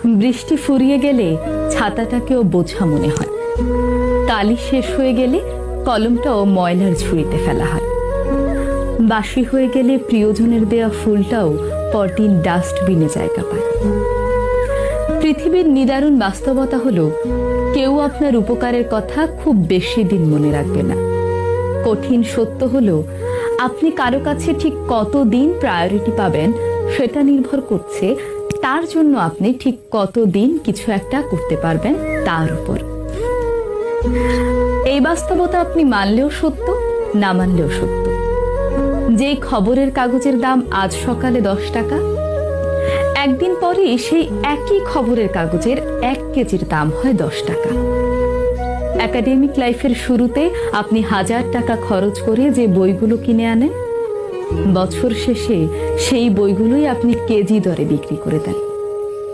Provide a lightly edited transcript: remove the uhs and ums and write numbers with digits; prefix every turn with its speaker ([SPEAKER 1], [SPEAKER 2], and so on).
[SPEAKER 1] বৃষ্টি ফুরিয়ে গেলে ছাতাটাকেও বোঝা মনে হয়। কালি শেষ হয়ে গেলে কলমটাও ময়লার ঝুড়িতে ফেলা হয়। বাসি হয়ে গেলে প্রিয়জনের দেয়া ফুলটাও পরদিন ডাস্টবিনে জায়গা পায়। পৃথিবীর নিদারুণ বাস্তবতা হলো, কেউ আপনার উপকারের কথা খুব বেশি দিন মনে রাখবে না। কঠিন সত্য হলো, আপনি কারো কাছে ঠিক কতদিন প্রায়োরিটি পাবেন সেটা নির্ভর করছে তার জন্য আপনি ঠিক কতদিন কিছু একটা করতে পারবেন তার উপর। এই বাস্তবতা আপনি মানলেও সত্য, না মানলেও সত্য। যে খবরের কাগজের দাম আজ সকালে 10 টাকা, একদিন পরে সেই একই খবরের কাগজের 1 কেজির দাম হয় 10 টাকা। একাডেমিক লাইফের শুরুতে আপনি 1000 টাকা খরচ করে যে বইগুলো কিনে আনেন, বছর শেষে সেই বইগুলোই আপনি কেজি দরে বিক্রি করে দেন।